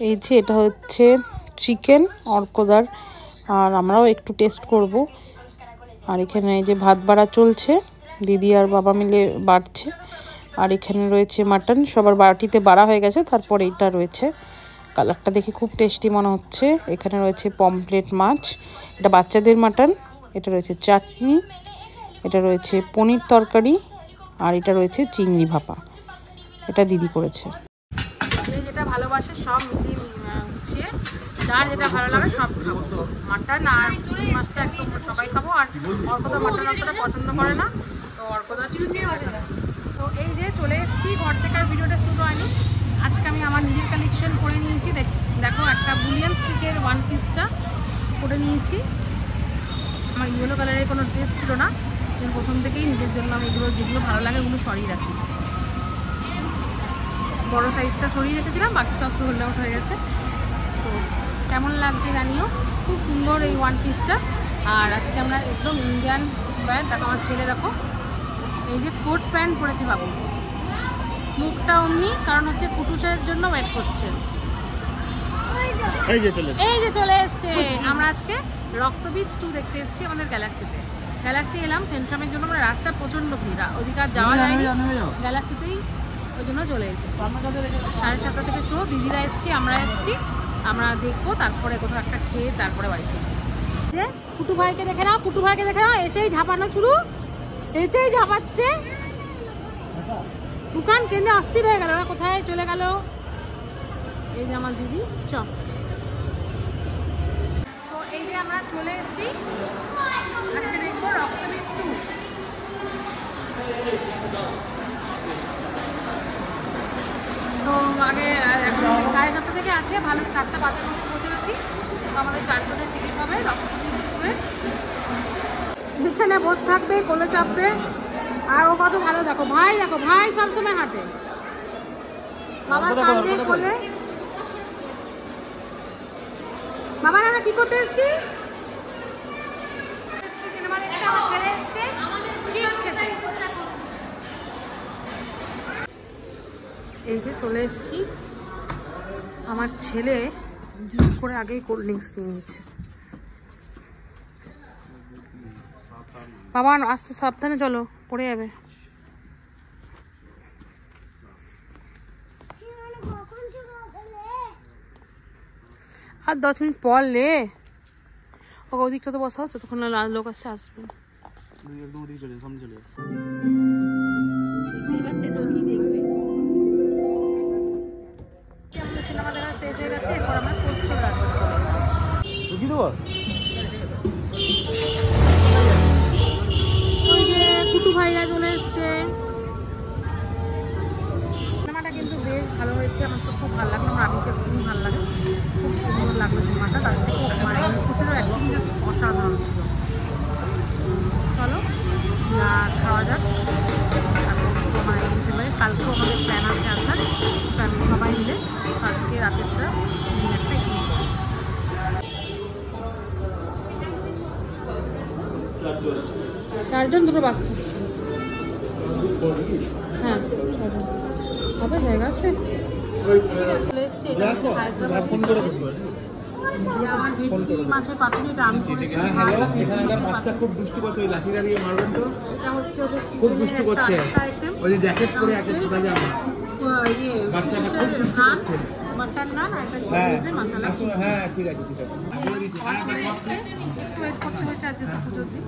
এই যে এটা হচ্ছে চিকেন অর্কদার, আর আমরাও একটু টেস্ট করব। আর এখানে এই যে ভাত বাড়া চলছে, দিদি আর বাবা মিলে বাড়ছে। আর এখানে রয়েছে মাটন, সবার বাটিতে বাড়া হয়ে গেছে, তারপর এইটা রয়েছে। কালারটা দেখে খুব টেস্টি মনে হচ্ছে। এখানে রয়েছে পমফ্রেট মাছ, এটা বাচ্চাদের মাটন। এটা রয়েছে চাটনি, এটা রয়েছে পনির তরকারি, আর এটা রয়েছে চিংড়ি ভাপা, এটা দিদি করেছে। যে যেটা ভালোবাসে সব মিলিয়ে গুছিয়ে, যার যেটা ভালো লাগে সব খাবো। মাটন আর চিংড়ি মাছটা একদম সবাই খাবো। আর অর্কদা মাটন অতটা পছন্দ করে না, তো অর্কদা চিংড়ি ভাজা। তো এই যে চলে এসেছি, ঘর থেকে আর ভিডিওটা শুরু হয়নি। আজকে আমি আমার নিজের কালেকশন করে নিয়েছি। দেখো একটা বুলিয়ান স্টিচের ওয়ান পিসটা করে নিয়েছি। আমার ইয়েলো কালারের কোনো ড্রেস ছিল না, কিন্তু প্রথম থেকেই নিজের জন্য আমি এগুলো যেগুলো ভালো লাগে ওগুলো সরিয়ে রাখি। বড় সাইজটা সরিয়ে রেখেছিলাম, বাকি সব হোল্ড আউট হয়ে গেছে। তো কেমন লাগছে জানিও, খুব সুন্দর এই ওয়ান পিসটা। আর আজকে আমরা একদম ইন্ডিয়ান প্যান্ট, দেখো আমার ছেলে দেখো এই যে কোট প্যান্ট পরেছে বাবু, মুখটা অমনি, কারণ হচ্ছে কুটুসের জন্য ওয়েট করছে। এই যে চলে এসছে। আমরা আজকে রক্তবীজ 2 দেখতে এসেছি আমাদের গ্যালাক্সিতে। গ্যালাক্সি এলাম সেন্ট্রামের জন্য, মানে রাস্তা প্রচণ্ড ভিড়, ওদিকে আর যাওয়া যায়নি, গ্যালাক্সিতেই ওই জন্য চলে এসেছি। 7:30 থেকে শো, দিদিরা এসছি, আমরা এসছি, আমরা দেখবো, তারপরে কোথাও একটা খেয়ে তারপরে বাড়ি ফিরবো। কুটু ভাইকে দেখে নাও, কুটু ভাইকে দেখে নাও, এসেই ঝাঁপানো শুরু, এসেই ঝাঁপাচ্ছে। দোকান কেনে অস্থির হয়ে গেল, ওরা কোথায় চলে গেল। এই যে আমার দিদি, চ। তো এই যে আমরা চলে এসেছি, আজকে দেখবো রক্তবীজ 2। তো আগে এখন 7:30 থেকে আছে, ভালো 7টা 5-এর মধ্যে পৌঁছে গেছি। তো আমাদের 4 জনের টিকিট হবে রক্তবীজ 2-এর। যেখানে বসে থাকবে, কোলে চাপবে। আর ও কত ভালো, দেখো ভাই, দেখো ভাই সবসময় হাঁটে, বাবার কাঁধে কোলে। বাবার আমরা কি করতে এসেছি? সিনেমা দেখতে। আমার ছেলে এসছে চিপস খেতে। এই যে চলে এসেছি, আমার ছেলে জিদ করে আগেই কোল্ড ড্রিঙ্কস নিয়ে নিচ্ছে। বাবা আস্তে সাবধানে চলো, পড়ে যাবে। আর 10 মিনিট পর লে, ওকে ওদিকটা তো বসাও, যতক্ষণ না লোক আসছে আসবে। আমাদের সিনেমা দেখা শেষ হয়ে গেছে, এরপর আমরা পোস্ট করে রাখবো। ওই যে কুটু ভাইরা চলে এসছে। সিনেমাটা কিন্তু বেশ ভালো হয়েছে, আমার তো খুব ভালো লাগলো, আমার আমিকে খুবই ভালো লাগে, খুব সুন্দর লাগলো সিনেমাটা। তার থেকে মানে কুসেরও অ্যাক্টিং জাস্ট অসাধারণ ছিল। চলো খাওয়া যাক, মানে যেতে পারে। কালকেও আমাদের প্ল্যান আছে আসার, ফ্যামিলি সবাই মিলে। আজকে রাতেরটা ডিনারটা এখানে করি। 4 জন, 2 বাচ্চা। হ্যাঁ হবে, জায়গা আছে। আমার ভেটকি মাছের পাতুরি, এটা আমি করেছি। এটা হচ্ছে ওদের চিকেনের একটা আইটেম, মাটন নান, আর একটা মশলা। একটু ওয়েট করতে হয়েছে, আজ যেহেতু পুজোর দিন।